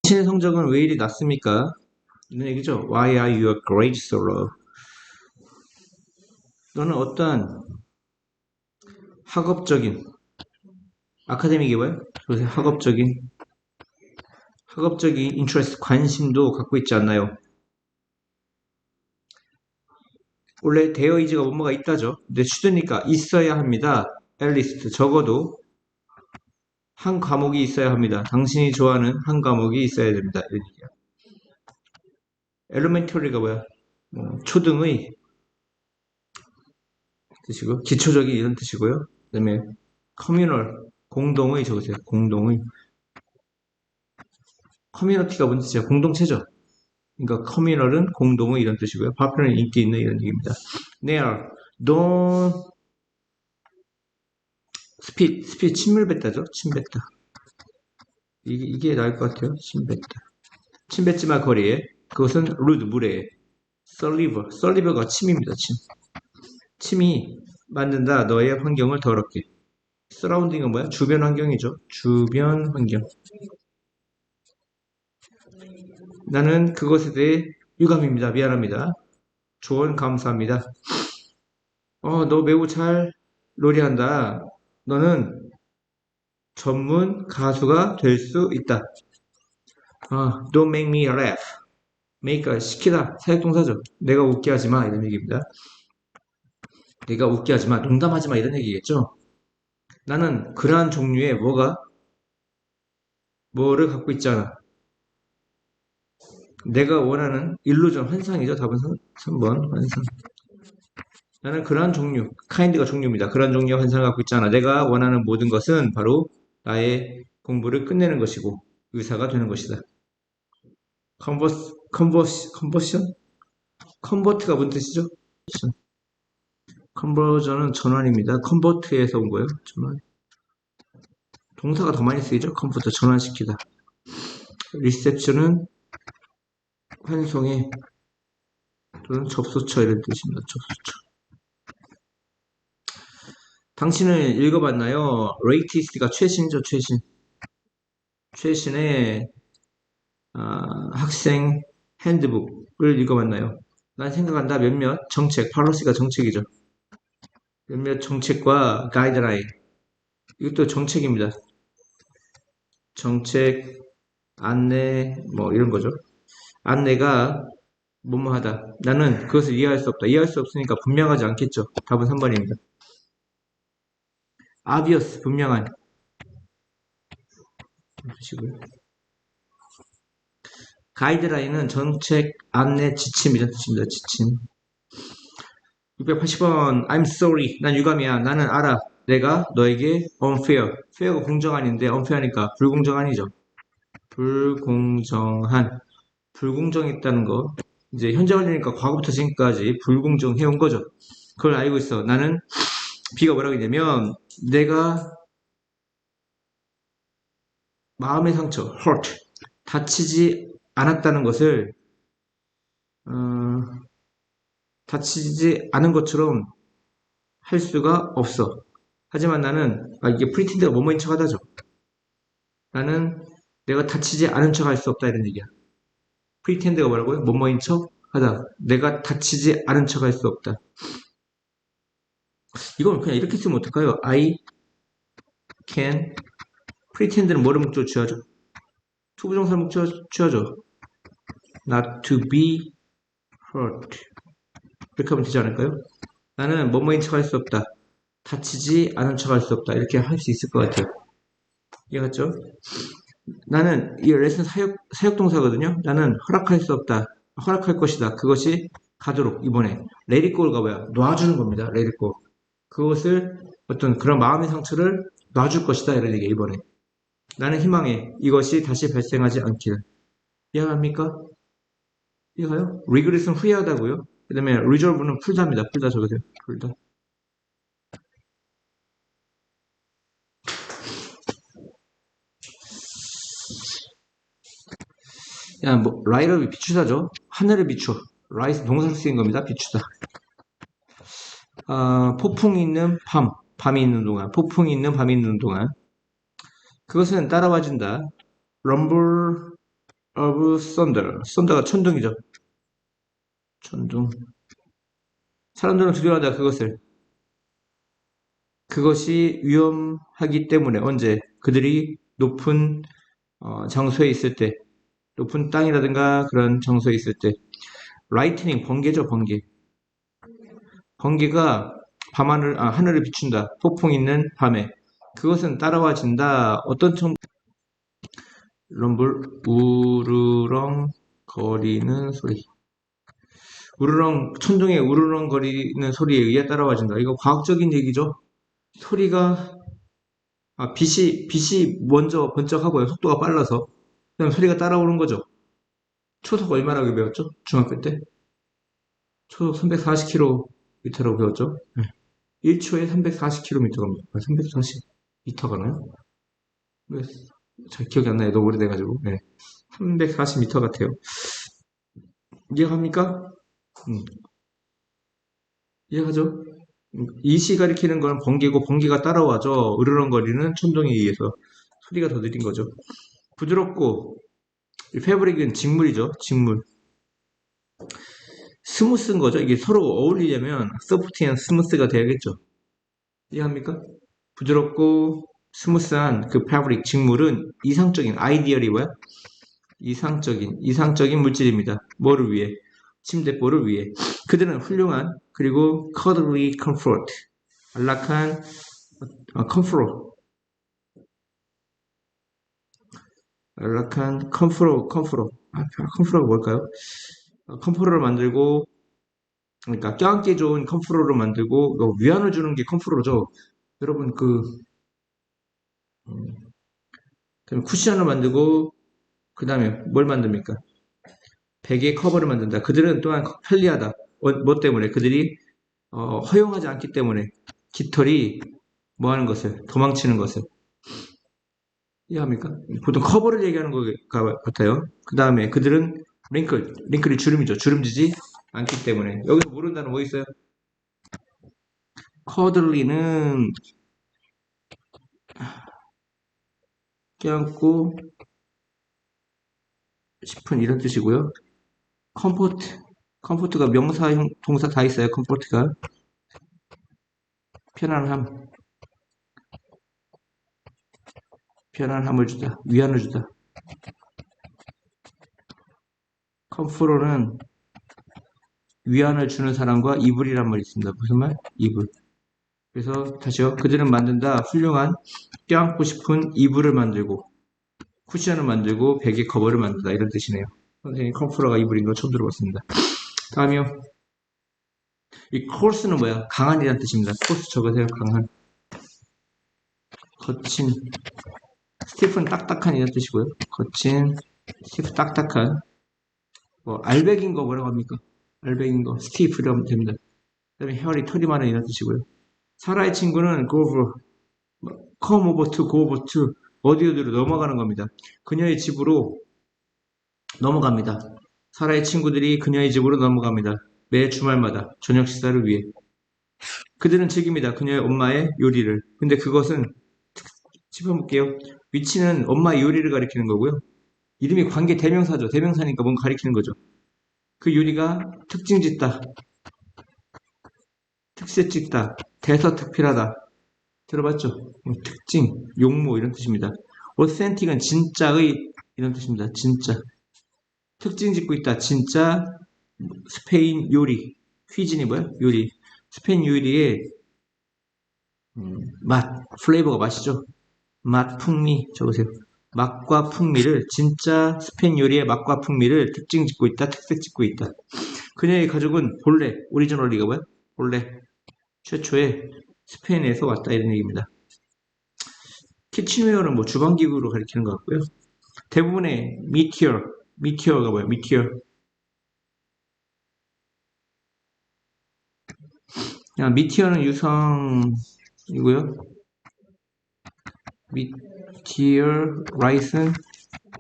당신의 성적은 왜 이리 낮습니까? 이런 얘기죠. Why are your grades so low? 너는 어떠한 학업적인, 아카데믹이 뭐예요? 그래서 학업적인 인트레스트, 관심도 갖고 있지 않나요? 원래 대어 이즈가 뭐뭐가 있다죠. 근데 주드니까 있어야 합니다. 앨리스트 적어도 한 과목이 있어야 합니다. 당신이 좋아하는 한 과목이 있어야 됩니다. 이런 얘기야. 엘리멘터리가 뭐야? 초등의 뜻이고 기초적인 이런 뜻이고요. 그다음에 커뮤널 공동의 적으세요. 공동의 커뮤니티가 뭔 뜻이야? 공동체죠. 그러니까 커뮤널은 공동의 이런 뜻이고요. 파편은 인기 있는 이런 얘기입니다. There, don't speed 침을 뱉다죠. 침 뱉다. 이게 나을 것 같아요. 침 뱉다. 침 뱉지 마 거리에. 그것은 rude 무례해. 썰리버가 침입니다. 침이 만든다. 너의 환경을 더럽게. 서라운딩은 뭐야? 주변 환경이죠. 주변 환경. 나는 그것에 대해 유감입니다. 미안합니다. 조언 감사합니다. 너 매우 잘 노래한다. 너는 전문 가수가 될 수 있다. Don't make me laugh. make가 시키다. 사역동사죠. 내가 웃게 하지 마. 이런 얘기입니다. 내가 웃게 하지 마. 농담하지 마. 이런 얘기겠죠. 나는 그러한 종류의 뭐를 갖고 있잖아. 내가 원하는 일루전, 환상이죠. 답은 3번, 환상. 나는 그러한 종류, kind가 종류입니다. 그러한 종류의 환상을 갖고 있잖아. 내가 원하는 모든 것은 바로 나의 공부를 끝내는 것이고 의사가 되는 것이다. 컨버션? 컨버트가 뭔 뜻이죠? 컨버전은 전환입니다. 컨버트에서 온 거예요. 전환. 동사가 더 많이 쓰이죠. 컨버터, 전환시키다. 리셉션은 환송해 또는 접수처 이런 뜻입니다. 접수처. 당신은 읽어봤나요? 레이티스트가 최신이죠. 최신의 학생 핸드북을 읽어봤나요? 난 생각한다. 몇몇 정책, 팔러시가 정책이죠. 몇몇 정책과 가이드라인. 이것도 정책입니다. 정책, 안내, 뭐 이런 거죠. 안내가 뭐뭐하다. 나는 그것을 이해할 수 없다. 이해할 수 없으니까 분명하지 않겠죠. 답은 3번입니다. obvious, 분명한. 보시고요. 가이드라인은 정책, 안내, 지침이란 뜻입니다. 지침. 680번 I'm sorry. 난 유감이야. 나는 알아. 내가 너에게 unfair. fair가 공정한인데 unfair니까 불공정한이죠. 불공정한. 불공정했다는 거. 이제 현재 완료니까 과거부터 지금까지 불공정해온 거죠. 그걸 알고 있어. 나는 B가 뭐라고 했냐면 내가 마음의 상처, hurt, 다치지 않았다는 것을 다치지 않은 것처럼 할 수가 없어. 하지만 나는 이게 프리틴드가 뭐뭐인 척 하다죠. 나는 내가 다치지 않은 척 할 수 없다 이런 얘기야. 프리텐드가 뭐라고요? 뭐뭐인 척 하다. 내가 다치지 않은 척 할 수 없다. 이건 그냥 이렇게 쓰면 어떨까요? I can pretend는 뭐를 목적으로 취하죠? 투부정사 목적으로 취하죠. Not to be hurt. 이렇게 하면 되지 않을까요? 나는 뭐뭐인 척 할 수 없다. 다치지 않은 척 할 수 없다. 이렇게 할 수 있을 것 같아요. 이해갔죠? 나는 이 레슨 사역동사거든요. 나는 허락할 수 없다. 허락할 것이다. 그것이 가도록 이번에 let it go가 뭐야? 놔주는 겁니다. let it go. 그것을 어떤 그런 마음의 상처를 놔줄 것이다. 이런 얘기 이번에. 나는 희망해. 이것이 다시 발생하지 않기를. 이해합니까? 이해가요? regret은 후회하다고요. 그 다음에 resolve는 풀다입니다. 풀다 적으세요. 풀다. 야, 라이트업이 비추다죠? 하늘을 비추어. 라이트 동사로 쓰인 겁니다. 비추다. 폭풍이 있는 밤이 있는 동안, 폭풍이 있는 밤이 있는 동안. 그것은 따라와준다. rumble, of thunder. thunder가 천둥이죠. 천둥. 사람들은 두려워한다, 그것을. 그것이 위험하기 때문에, 언제? 그들이 높은 장소에 있을 때, 높은 땅이라든가 그런 장소에 있을 때, 라이트닝, 번개죠, 번개. 번개가 밤하늘, 하늘을 비춘다. 폭풍 있는 밤에. 그것은 따라와진다. 어떤 럼블, 우르렁 거리는 소리. 우르렁, 천둥의 우르렁 거리는 소리에 의해 따라와진다. 이거 과학적인 얘기죠. 소리가, 빛이 먼저 번쩍하고요. 속도가 빨라서. 그냥 소리가 따라오는 거죠. 초속 얼마라고 배웠죠? 중학교 때? 초속 340km라고 배웠죠? 1초에 340km입니다. 340m가 나요? 잘 기억이 안 나요. 너무 오래돼가지고. 네. 340m 같아요. 이해합니까? 음, 이해하죠? 이시 가리키는 건 번개고 번개가 따라와죠. 으르렁거리는 천둥에 의해서 소리가 더 느린 거죠. 부드럽고 이 패브릭은 직물이죠. 직물. 스무스인 거죠. 이게 서로 어울리려면 소프트한 스무스가 돼야겠죠. 이해합니까? 부드럽고 스무스한 그 패브릭 직물은 이상적인 아이디얼이 뭐야? 이상적인 물질입니다. 뭐를 위해? 침대볼을 위해. 그들은 훌륭한 그리고 cuddly comfort 안락한 컴포로 안락한 컴포로가 뭘까요? 컴포로를 만들고 그러니까 껴안기 좋은 컴포로를 만들고 위안을 주는 게 컴포로죠. 여러분 쿠션을 만들고 그 다음에 뭘 만듭니까? 베개 커버를 만든다. 그들은 또한 편리하다. 뭐 때문에? 그들이 허용하지 않기 때문에 깃털이 뭐 하는 것을 도망치는 것을 이해합니까? 보통 커버를 얘기하는 것 같아요. 그 다음에 그들은 링클이 주름이죠. 주름지지 않기 때문에 여기서 모르는 단어 뭐 있어요? 커들리는 껴안고 싶은 이런 뜻이고요. 컴포트가 명사형 동사 다 있어요. 컴포트가 편안함 편안함을 주다 위안을 주다. 컴포로는 위안을 주는 사람과 이불이란 말이 있습니다. 무슨 말? 이불. 그래서 다시요. 그들은 만든다. 훌륭한 껴안고 싶은 이불을 만들고 쿠션을 만들고 베개 커버를 만든다. 이런 뜻이네요. 선생님 컴포러가 이불인 거 처음 들어봤습니다. 다음이요. 이 코스는 뭐야? 강한이란 뜻입니다. 코스 적으세요. 강한. 거친. 스티프는 딱딱한 이란 뜻이고요. 거친. 스티프 딱딱한. 알백인 거 뭐라고 합니까? 알백인 거. 스티프라고 하면 됩니다. 그 다음에 헤어리 털이 많은 이란 뜻이고요. 사라의 친구는 go over, come over to, go over to 어디로 넘어가는 겁니다. 그녀의 집으로 넘어갑니다. 사라의 친구들이 그녀의 집으로 넘어갑니다. 매 주말마다 저녁 식사를 위해. 그들은 즐깁니다. 그녀의 엄마의 요리를. 근데 그것은 짚어볼게요. 위치는 엄마의 요리를 가리키는 거고요. 이름이 관계 대명사죠. 대명사니까 뭔가 가리키는 거죠. 그 요리가 특징 짓다, 특색 짓다, 대서특필하다. 들어봤죠? 특징, 용모 이런 뜻입니다. authentic은 진짜의 이런 뜻입니다. 진짜. 특징 짓고 있다. 진짜 스페인 요리. 휘진이 뭐야? 요리. 스페인 요리의 맛, 플레이버가 맛이죠. 맛, 풍미 적으세요. 맛과 풍미를 진짜 스페인 요리의 맛과 풍미를 특징 짓고 있다. 특색 짓고 있다. 그녀의 가족은 본래 오리지널리가 뭐야? 본래 최초의 스페인에서 왔다 이런 얘기입니다. 키친웨어는 뭐 주방기구로 가리키는 것 같고요. 대부분의 미티어가 뭐야? 미티어. 미티어는 유성이고요. 미티어 라이슨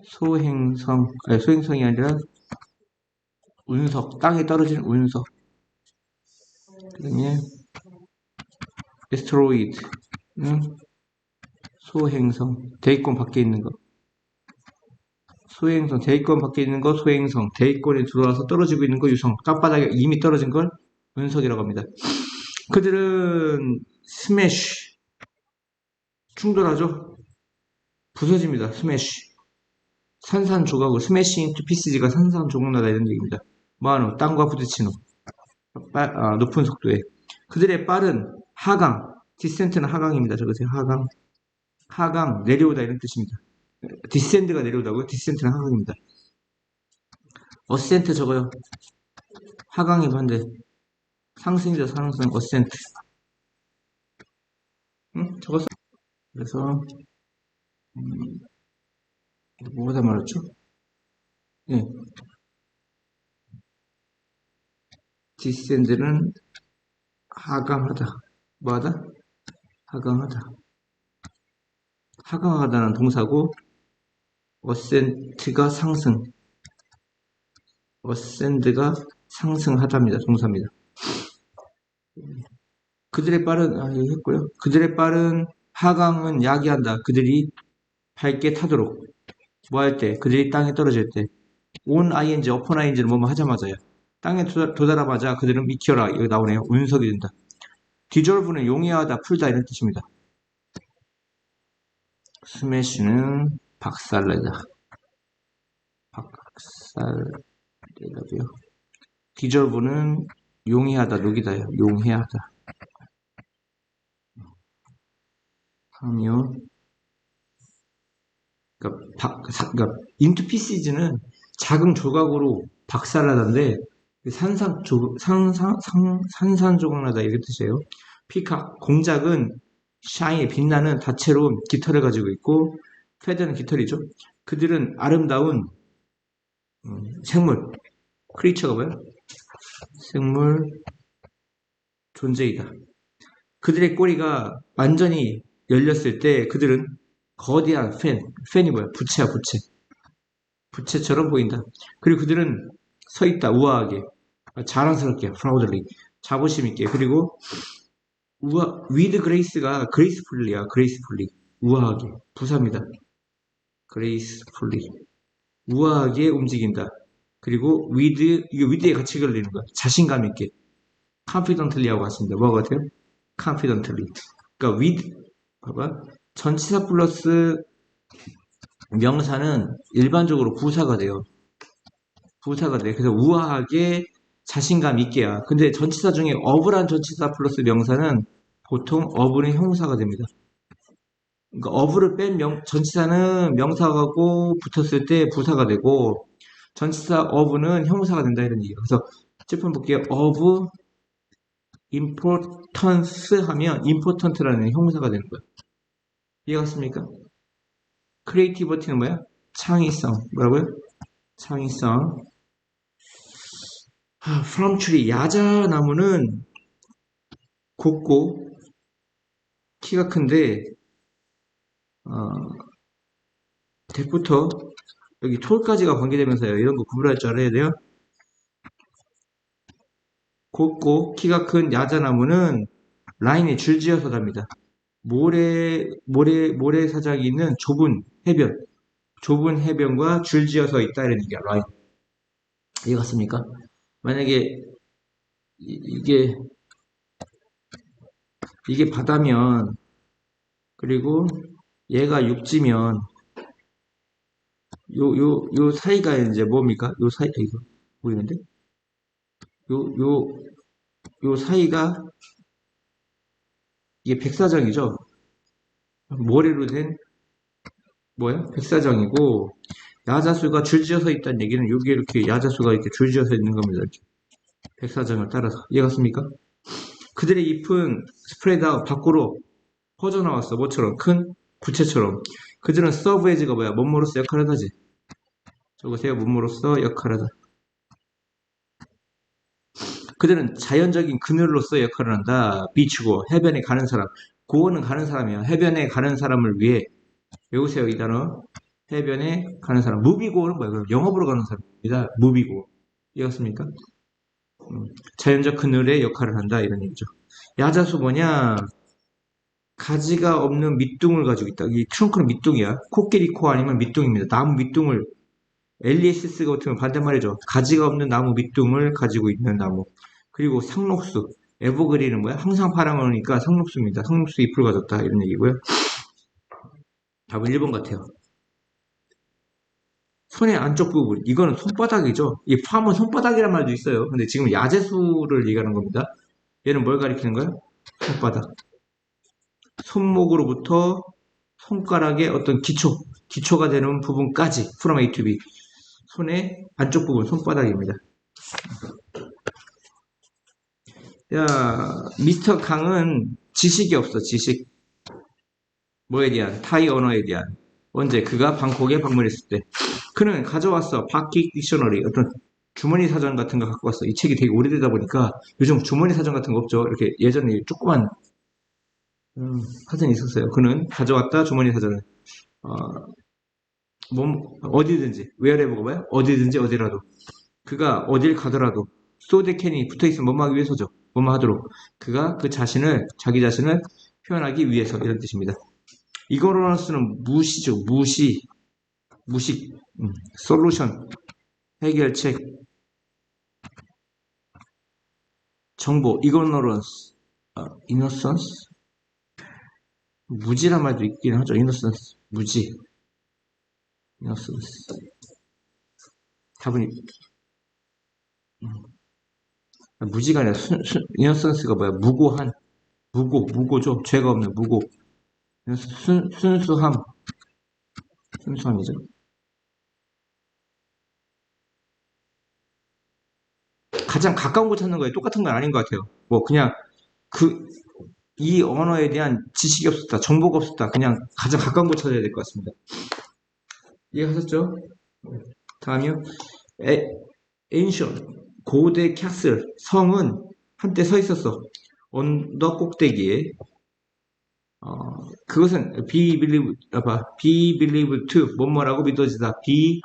소행성이 아니라 운석, 땅에 떨어지는 운석. 그 다음에 에스트로이드는 소행성, 대기권 밖에 있는 거. 소행성, 대위권 밖에 있는 거 소행성, 대위권에 들어와서 떨어지고 있는 거 유성, 땅바닥에 이미 떨어진 걸 운석이라고 합니다. 그들은 스매시, 충돌하죠? 부서집니다. 스매시. 산산조각으로, 스매싱 투 피스지가 산산조각나다 이런 얘기입니다. 뭐하노? 땅과 부딪히노. 높은 속도에. 그들의 빠른 하강, 디센트는 하강입니다. 적으세요. 하강. 하강, 내려오다 이런 뜻입니다. 디센드가 내려오다고요? 디센트는 하강입니다. 어센트 적어요. 하강이 반대. 상승이죠, 상승, 어센트. 응? 적었어. 그래서, 뭐가 다 말했죠? 예. 디센드는 하강하다. 뭐하다? 하강하다. 하강하다는 동사고, 어센트가 상승. 어센드가 상승하다입니다. 동사입니다. 그들의 빠른, 여기 했고요. 그들의 빠른 하강은 야기한다. 그들이 밝게 타도록. 뭐 할 때? 그들이 땅에 떨어질 때. 온 ing, 어폰 ing를 뭐뭐 하자마자요. 땅에 도달하자마자 그들은 익혀라. 여기 나오네요. 운석이 된다. 디졸브는 용해하다, 풀다 이런 뜻입니다. 스매시는 박살내다. 박살내다고요. 디졸브는 용해하다, 녹이다요. 용해하다. 하며 그러니까 인투 피시즈는 작은 조각으로 박살나다인데 산산조각나다 이렇게 뜻이에요. 피카 공작은 샤이 빛나는 다채로운 깃털을 가지고 있고 페더는 깃털이죠. 그들은 아름다운 생물 크리처가 뭐야? 생물 존재이다. 그들의 꼬리가 완전히 열렸을 때 그들은 거대한 팬이 뭐야? 부채야, 부채. 부채처럼 보인다. 그리고 그들은 서 있다, 우아하게. 자랑스럽게, proudly. 자부심 있게. 그리고 with grace가 gracefully야, gracefully. 우아하게. 부사입니다. gracefully. 우아하게 움직인다. 그리고 이거 with에 같이 걸리는 거야. 자신감 있게. confidently하고 같습니다. 뭐가 같아요? confidently. 그러니까 with, 봐봐. 전치사 플러스 명사는 일반적으로 부사가 돼요. 부사가 돼. 그래서 우아하게 자신감 있게야. 근데 전치사 중에 of란 전치사 플러스 명사는 보통 of는 형용사가 됩니다. 그러니까 of를 뺀 전치사는 명사하고 붙었을 때 부사가 되고 전치사 of는 형용사가 된다 이런 얘기예요. 그래서 제품 볼게요. of importance 하면 important라는 형용사가 되는 거예요. 이해갔습니까? 크리에이티비티는 뭐야? 창의성. 뭐라고요? 창의성. from tree. 야자나무는 곱고 키가 큰데 대부터 여기 톨까지가 관계되면서요. 이런 거 구분할 줄 알아야 돼요. 곱고 키가 큰 야자나무는 라인에 줄지어서 답니다. 모래사장이 있는 좁은 해변과 줄지어서 있다 이런 얘기야. 라인. 이해갔습니까? 만약에 이게 바다면 그리고 얘가 육지면 요 사이가 이제 뭡니까? 요 사이 이거 보이는데? 요 사이가 이게 백사장이죠. 모래로 된 뭐야? 백사장이고 야자수가 줄지어서 있다는 얘기는 여기 이렇게 야자수가 이렇게 줄지어서 있는 겁니다. 이렇게. 백사장을 따라서 이해갔습니까? 그들의 잎은 스프레드 밖으로 퍼져나왔어. 뭐처럼? 큰 부채처럼. 그들은 서브 에즈가 뭐야? 몸으로써 역할을 하지. 적으세요. 몸으로써 역할을 하다. 그들은 자연적인 그늘로서 역할을 한다. 비추고 해변에 가는 사람. 고어는 가는 사람이야. 해변에 가는 사람을 위해 외우세요. 이 단어. 해변에 가는 사람. 무비고어는 뭐야? 그럼 영업으로 가는 사람입니다. 무비고어. 이해갔습니까? 자연적 그늘의 역할을 한다. 이런 얘기죠. 야자수 뭐냐? 가지가 없는 밑둥을 가지고 있다. 이 트렁크는 밑둥이야. 코끼리 코 아니면 밑둥입니다. 나무 밑둥을 엘리시스 같은 건 반대말이죠. 가지가 없는 나무 밑둥을 가지고 있는 나무. 그리고 상록수. 에버그린은 뭐야? 항상 파랑하니까 상록수입니다. 상록수 잎을 가졌다. 이런 얘기고요. 답은 1번 같아요. 손의 안쪽 부분. 이거는 손바닥이죠. 이 팜은 손바닥이란 말도 있어요. 근데 지금 야제수를 얘기하는 겁니다. 얘는 뭘 가리키는 거야? 손바닥. 손목으로부터 손가락의 어떤 기초가 되는 부분까지, from A to B. 손의 안쪽 부분, 손바닥입니다. 야, 미스터 강은 지식이 없어, 지식. 뭐에 대한? 타이 언어에 대한. 언제? 그가 방콕에 방문했을 때. 그는 가져왔어. 바킥 딕셔너리. 어떤 주머니 사전 같은 거 갖고 왔어. 이 책이 되게 오래되다 보니까 요즘 주머니 사전 같은 거 없죠. 이렇게 예전에 조그만 사전이 있었어요. 그는 가져왔다. 주머니 사전을. 어, 어디든지. wherever가 뭐야? 어디든지 어디라도. 그가 어딜 가더라도 소데캔이 붙어있으면 뭐뭐 하기 위해서죠. 뭐뭐 하도록. 그가 자기 자신을 표현하기 위해서 이런 뜻입니다. 이거로서는 무시죠. 무식, 솔루션, 해결책, 정보, 이거너런스, 이노선스, 무지란 말도 있긴 하죠. 이노선스, 무지, 이노선스. 답은 무지가 아니라 이노선스가 뭐야? 무고죠. 죄가 없는 무고. 순수함이죠. 가장 가까운 거 찾는 거에 똑같은 건 아닌 것 같아요. 뭐 그냥 이 언어에 대한 지식이 없었다, 정보가 없었다. 그냥 가장 가까운 거 찾아야 될 것 같습니다. 이해하셨죠? 다음이요. ancient, 고대 캐슬, 성은 한때 서 있었어. 언덕 꼭대기에. 그것은 be believed to 뭐뭐라고 믿어지다. be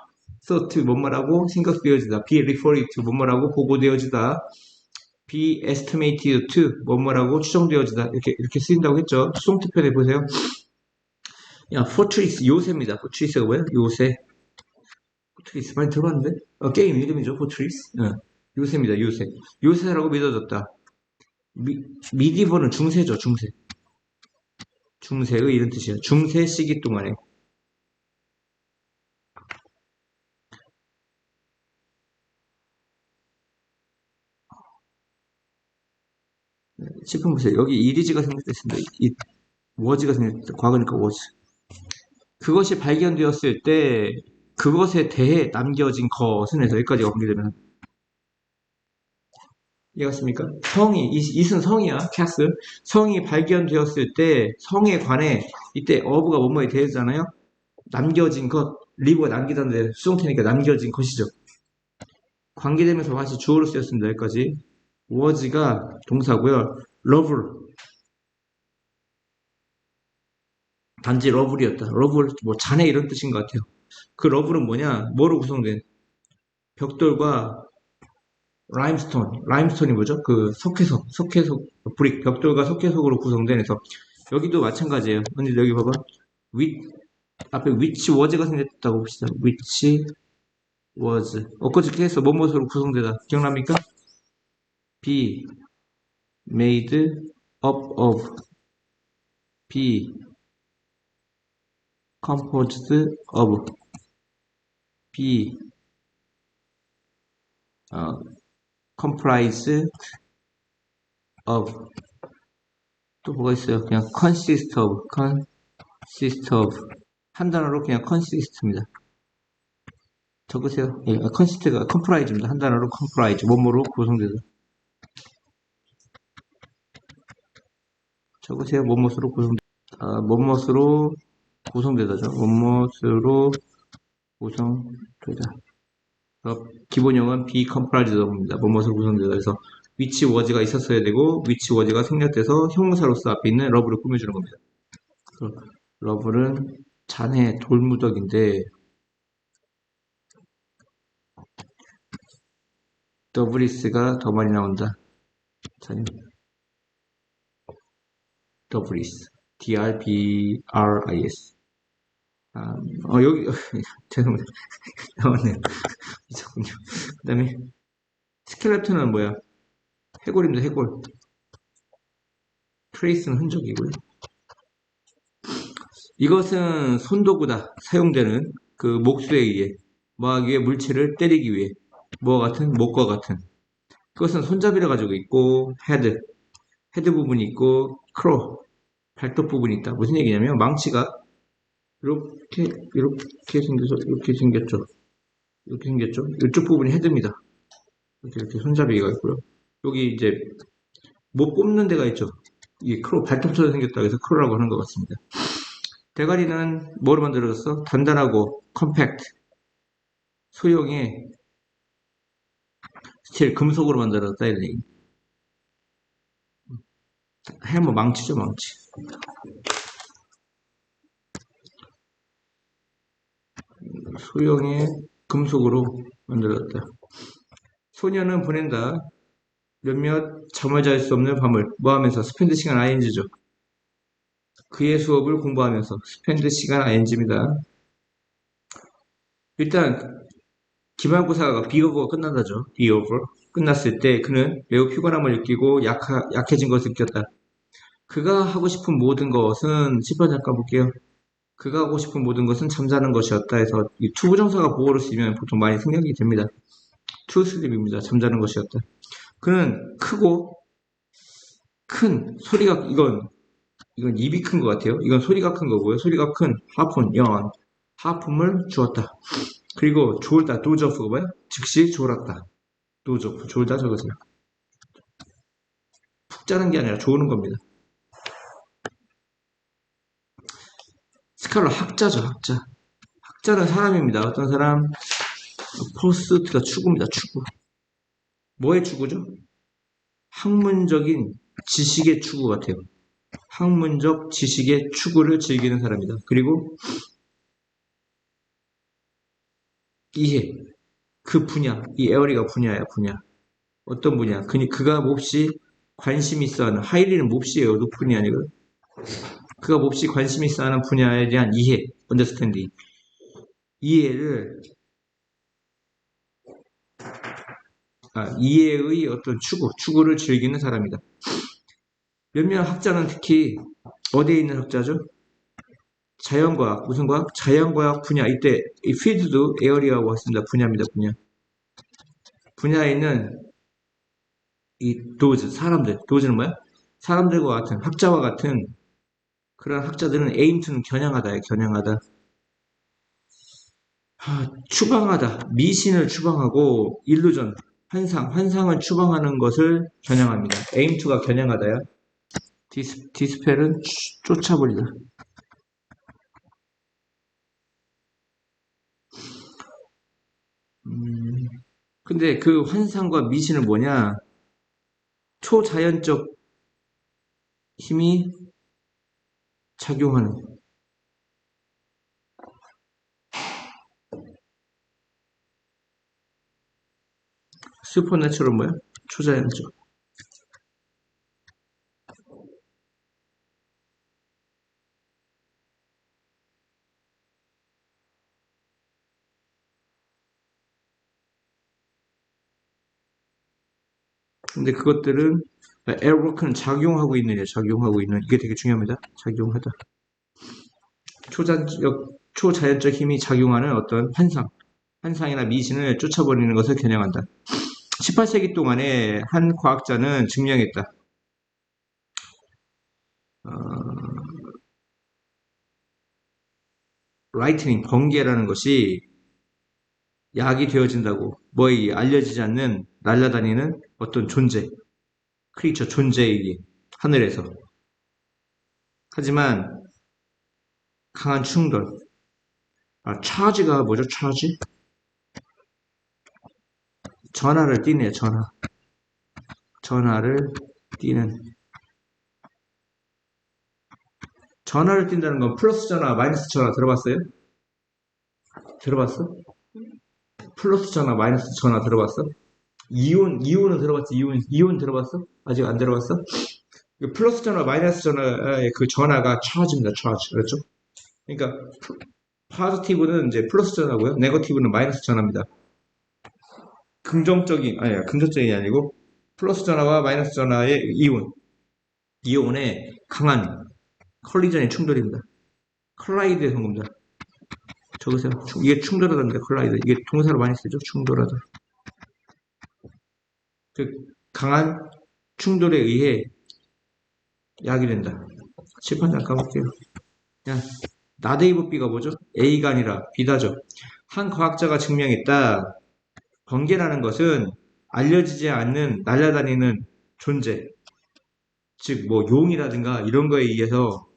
thought 뭐뭐라고 생각되어지다. be referred to 뭐뭐라고 보고되어지다. be estimated to 뭐뭐라고 추정되어지다. 이렇게 쓰인다고 했죠. 수동태편에 보세요. 야, fortress 요새입니다. fortress가 뭐야? 요새. 포트리스 많이 들어봤는데? 게임 이름이죠, 포트리스. 요새입니다, 요새. 요새라고 믿어졌다. 미디벌은 중세죠, 중세. 중세의 이런 뜻이에요. 중세 시기 동안에. 10분 보세요. 여기 이리지가 생겼습니다. 이 워즈가 생겼다. 과거니까 워즈. 그것이 발견되었을 때 그것에 대해 남겨진 것은 해서 여기까지가 공개되면 이해갔습니까? 이은 성이야, 캐슬. 성이 발견되었을 때, 성에 관해, 이때 어부가 뭐뭐에 대해서잖아요? 남겨진 것, 리브가 남기다는데 수동태니까 남겨진 것이죠. 관계되면서 다시 주어로 쓰였습니다, 여기까지. was가 동사고요. lover, 단지 러블이었다. 러블, 뭐, 자네 이런 뜻인 것 같아요. 그 러블은 뭐냐? 뭐로 구성된? 벽돌과 라임스톤이 뭐죠? 그 석회석, 브릭, 벽돌과 석회석으로 구성된 해서 여기도 마찬가지예요. 근데 여기 봐봐. 위, 앞에 which was가 생겼다고 봅시다. which was. 엊그저께 해서 뭐뭐로 구성되다. 기억납니까? be made up of, be composed of, be comprised of. 또 뭐가 있어요? 그냥 consist of. 한 단어로 그냥 consist입니다. 적으세요. 예, consist가 comprise입니다. 한 단어로 comprise. 뭐뭐로 구성되다. 적으세요. 뭐뭐로 구성되다죠. 뭐뭐로 구성되다. 기본형은 be comprised of입니다. 뭐뭐로 구성되다. 그래서 which was가 있었어야 되고 which was가 생략돼서 형용사로서 앞에 있는 love를 꾸며주는 겁니다. love는 잔해 돌무더기인데 더브리스가 더 많이 나온다. 잔 더브리스. DRBRIS. 여기, 죄송합니다. 네. 있었군요. 그 다음에 스켈레톤은 뭐야? 해골입니다, 해골. 트레이스는 흔적이고요. 이것은 손도구다. 사용되는 그 목수에 의해 뭐 하기 위해 물체를 때리기 위해 뭐와 같은 목과 같은 그것은 손잡이를 가지고 있고 헤드 부분이 있고 크로 발톱 부분이 있다. 무슨 얘기냐면 망치가 이렇게 생겨서 이렇게 생겼죠. 이렇게 생겼죠. 이쪽 부분이 헤드입니다. 이렇게 손잡이가 있고요. 여기 이제 못 뽑는 데가 있죠. 이게 크로 발톱처럼 생겼다 해서 크로라고 하는 것 같습니다. 대가리는 뭐로 만들어졌어? 단단하고 컴팩트 소형의 스틸 금속으로 만들어졌다 이런 얘기. 해머 망치죠 망치. 소형의 금속으로 만들어졌다. 소녀는 보낸다. 몇몇 잠을 잘 수 없는 밤을 뭐 하면서 스펜드 시간 ing죠. 그의 수업을 공부하면서 스펜드 시간 ing입니다. 일단 기말고사가 비오버가 끝난다죠. 비오버 끝났을 때 그는 매우 피곤함을 느끼고 약해진 것을 느꼈다. 그가 하고 싶은 모든 것은 10번 잠깐 볼게요. 그가 하고 싶은 모든 것은 잠자는 것이었다 해서 이 투부정사가 보호를 쓰면 보통 많이 생략이 됩니다. to sleep입니다. 잠자는 것이었다. 그는 크고 큰 소리가 이건 입이 큰 것 같아요. 이건 소리가 큰 거고요. 소리가 큰 하품, 연, 하품을 주었다. 그리고 졸다, 도저프가 뭐야? 즉시 졸았다. 도저프, 졸다 저거죠. 푹 자는 게 아니라 조는 겁니다. 스칼러 학자죠, 학자. 학자는 사람입니다. 어떤 사람? 포스트가 추구입니다, 추구. 뭐의 추구죠? 학문적인 지식의 추구 같아요. 학문적 지식의 추구를 즐기는 사람이다. 그리고 이해, 그 분야, 이 에어리가 분야야, 분야. 어떤 분야? 그가 몹시 관심 있어 하는, 하이리는 몹시예요. 높은이 아니고. 그가 몹시 관심 있어 하는 분야에 대한 이해, understanding. 이해의 어떤 추구를 즐기는 사람이다. 몇몇 학자는 특히 어디에 있는 학자죠? 자연과학, 무슨 과학? 자연과학 분야. 이때 이 필드도 에어리아고 했습니다. 분야입니다, 분야. 분야에 있는 이 도즈는 뭐야? 사람들과 같은, 학자와 같은 그런 학자들은 aim to는 겨냥하다에 겨냥하다. 추방하다. 미신을 추방하고 일루전, 환상을 추방하는 것을 겨냥합니다. aim to가 겨냥하다야. 디스펠은 쫓아버리다. 근데 그 환상과 미신은 뭐냐? 초자연적 힘이 작용하는. 슈퍼내추럴 뭐야? 초자연적. 근데 그것들은 에어워크는 작용하고 있느냐, 작용하고 있는 이게 되게 중요합니다. 작용하다. 초자연적 힘이 작용하는 어떤 환상이나 미신을 쫓아버리는 것을 겨냥한다. 18세기 동안에 한 과학자는 증명했다. 라이트닝, 번개라는 것이 약이 되어진다고 뭐에 알려지지 않는 날아다니는 어떤 존재, 크리처 존재이기 하늘에서. 하지만 강한 충돌, 차지가 뭐죠? 차지? 전하를 띠네요, 전하를 띠는. 전하를 띈다는 건 플러스 전화, 마이너스 전화 들어봤어요? 들어봤어? 플러스 전화, 마이너스 전화 들어봤어? 이온은 들어봤지? 이온 들어봤어? 아직 안 들어봤어? 플러스 전화, 마이너스 전화의 그 전화가 차지입니다, 차지. 그렇죠? 그러니까 포지티브는 이제 플러스 전하고요. 네거티브는 마이너스 전합니다. 긍정적인이 아니고 플러스 전하와 마이너스 전하의 이온의 강한 컬리전의 충돌입니다. 컬라이드의 성공입니다. 적으세요. 이게 충돌하다입니다. 컬라이드. 이게 동사로 많이 쓰죠. 충돌하다. 그 강한 충돌에 의해 야기된다. 칠판 잠깐 볼게요. 그냥 나데이브 B가 뭐죠? A가 아니라 B다죠. 한 과학자가 증명했다. 번개라는 것은 알려지지 않는 날아다니는 존재, 즉 뭐 용이라든가 이런 거에 의해서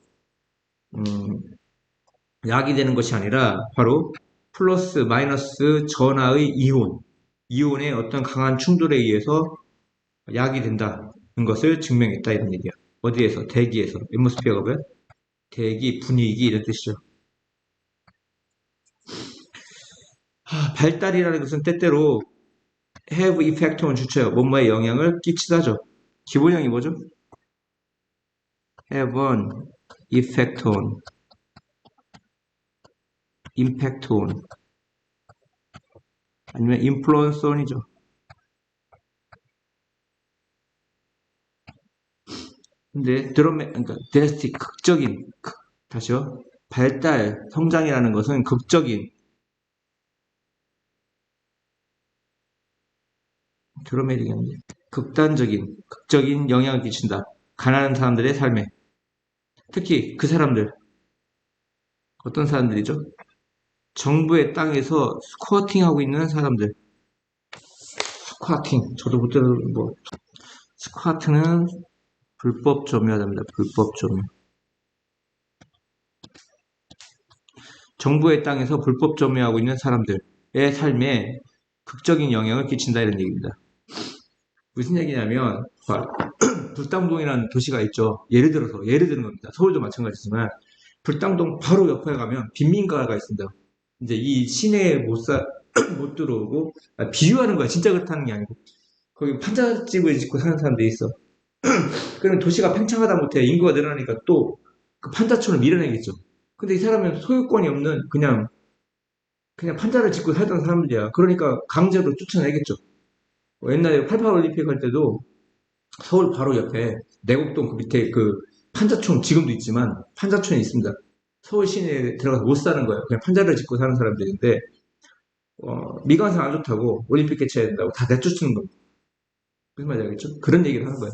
야기되는 것이 아니라 바로 플러스 마이너스 전하의 이온의 어떤 강한 충돌에 의해서 야기된다는 것을 증명했다 이런 얘기야. 어디에서? 대기에서. 앰모스피어가 뭐야? 대기, 분위기 이런 뜻이죠. 발달이라는 것은 때때로 have effect on 주체어, 뭐뭐에 영향을 끼치다죠. 기본형이 뭐죠? have an effect on, impact on, 아니면 influence on이죠. 근데 그러니까 drastic, 다시요. 발달, 성장이라는 것은 드라마틱이 극적인 영향을 끼친다. 가난한 사람들의 삶에. 특히 그 사람들, 어떤 사람들이죠? 정부의 땅에서 스쿼팅하고 있는 사람들. 스쿼팅, 저도 못 들어, 스쿼트는 불법 점유하답니다. 불법 점유. 정부의 땅에서 불법 점유하고 있는 사람들의 삶에 극적인 영향을 끼친다 이런 얘기입니다. 무슨 얘기냐면 불당동이라는 도시가 있죠. 예를 드는 겁니다. 서울도 마찬가지지만 불당동 바로 옆에 가면 빈민가가 있습니다. 이제 이 시내에 못 들어오고 비유하는 거야. 진짜 그렇다는 게 아니고 거기 판잣집을 짓고 사는 사람들이 있어. 그러면 도시가 팽창하다 못해 인구가 늘어나니까 또 그 판자촌을 밀어내겠죠. 근데 이 사람은 소유권이 없는 그냥 판자를 짓고 살던 사람들이야. 그러니까 강제로 쫓아내겠죠. 옛날에 88 올림픽 할 때도 서울 바로 옆에 내곡동 그 밑에 그 판자촌 지금도 있지만 판자촌이 있습니다. 서울 시내에 들어가서 못 사는 거예요. 그냥 판자를 짓고 사는 사람들인데 미관상 안 좋다고 올림픽 개최해야 된다고 다 내쫓는 겁니다. 무슨 말인지 알겠죠? 그런 얘기를 하는 거예요.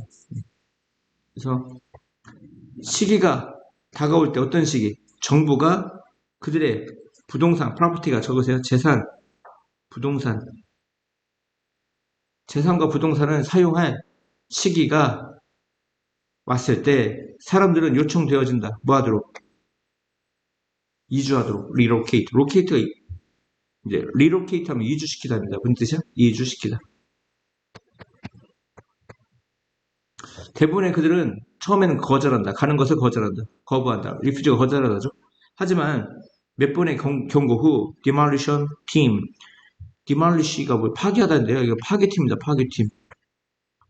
그래서 시기가 다가올 때 어떤 시기? 정부가 그들의 부동산, 프로퍼티가 적으세요. 재산과 부동산을 사용할 시기가 왔을 때 사람들은 요청되어진다. 뭐 하도록? 이주하도록. 로케이트가 이제 리로케이트 하면 이주시키다입니다. 무슨 뜻이야? 이주시키다. 대부분의 그들은 처음에는 거절한다. 가는 것을 거절한다. 거부한다. 리퓨즈가 거절하다죠. 하지만 몇 번의 경고 후 demolition team, demolish가 뭐 파괴하다인데요. 이거 파괴팀입니다. 파괴팀.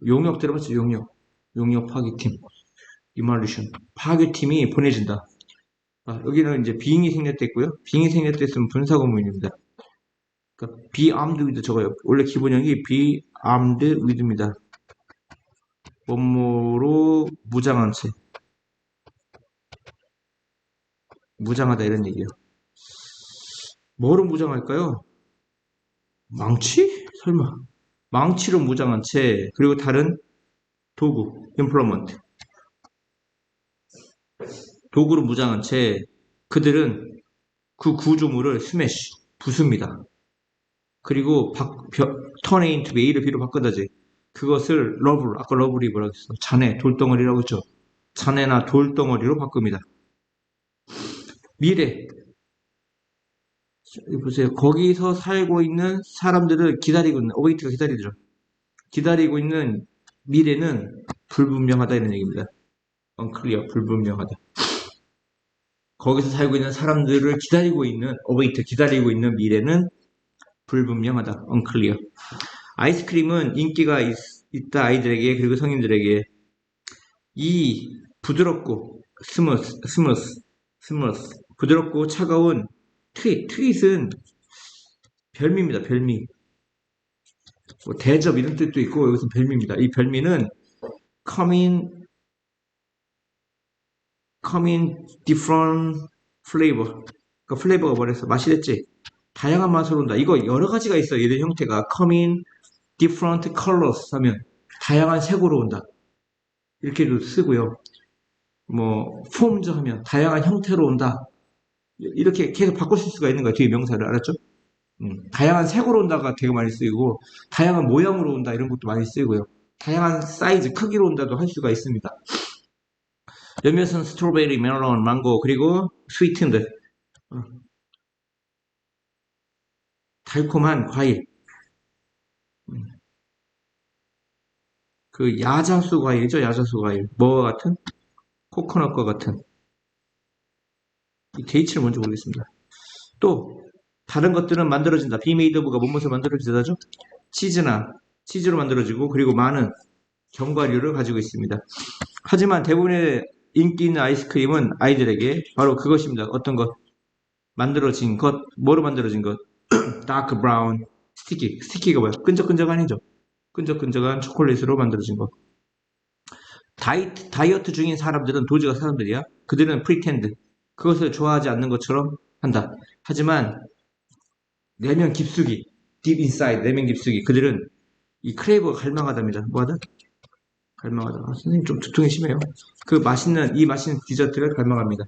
용역 들어봤죠? 용역 파괴팀. demolition. 파괴팀이 보내진다. 여기는 이제 being이 생략됐고요. being이 생략됐으면 분사구문입니다. 그러니까 be armed with 적어요. 원래 기본형이 be armed with입니다. 뭐뭐로 무장한 채. 무장하다 이런 얘기예요. 뭐로 무장할까요? 망치? 설마. 망치로 무장한 채, 그리고 다른 도구, implement. 도구로 무장한 채, 그들은 그 구조물을 스매시, 부숩니다. 그리고 turn into A를 B로 바꿔다지. 그것을 아까 러블이 뭐라고 했어? 잔해, 돌덩어리라고 했죠. 잔해나 돌덩어리로 바꿉니다. 미래. 보세요. 거기서 살고 있는 사람들을 기다리고 있는, 어웨이트가 기다리죠. 기다리고 있는 미래는 불분명하다 이런 얘기입니다. unclear, 불분명하다. 거기서 살고 있는 사람들을 기다리고 있는 미래는 불분명하다. unclear. 아이스크림은 인기가 있다 아이들에게 그리고 성인들에게. 이 부드럽고 스무스 부드럽고 차가운 트윗은 별미입니다. 별미. 뭐 대접 이런 뜻도 있고 여기서 별미입니다. 이 별미는 come in different flavor. 그 플레이버가 뭐랬어? 맛이 됐지? 다양한 맛으로 온다. 이거 여러 가지가 있어. 얘들 형태가 come in different colors 하면 다양한 색으로 온다. 이렇게도 쓰고요. 뭐 forms 하면 다양한 형태로 온다. 이렇게 계속 바꿀 수가 있는 거야. 뒤에 명사를 알았죠? 다양한 색으로 온다가 되게 많이 쓰이고 다양한 모양으로 온다 이런 것도 많이 쓰이고요. 다양한 사이즈, 크기로 온다도 할 수가 있습니다. 몇몇은 스트로베리, 멜론, 망고 그리고 스위튼드 달콤한 과일 그 야자수 과일이죠. 야자수 과일 뭐와 같은? 코코넛과 같은 이 데이치를 먼저 보겠습니다. 또 다른 것들은 만들어진다. 비메이드오브가 무엇을 만들어지다죠? 치즈로 만들어지고 그리고 많은 견과류를 가지고 있습니다. 하지만 대부분의 인기 있는 아이스크림은 아이들에게 바로 그것입니다. 어떤 것? 만들어진 것, 뭐로 만들어진 것? 다크 브라운, 스티키가 뭐야? 끈적끈적한이죠. 끈적끈적한 초콜릿으로 만들어진 것. 다이어트 중인 사람들은 도지가 사람들이야. 그들은 프리텐드. 그것을 좋아하지 않는 것처럼 한다. 하지만 내면 깊숙이, deep inside, 내면 깊숙이 그들은 이 크레이브가 갈망하답니다. 뭐하다? 갈망하다. 선생님 좀 두통이 심해요. 이 맛있는 디저트를 갈망합니다.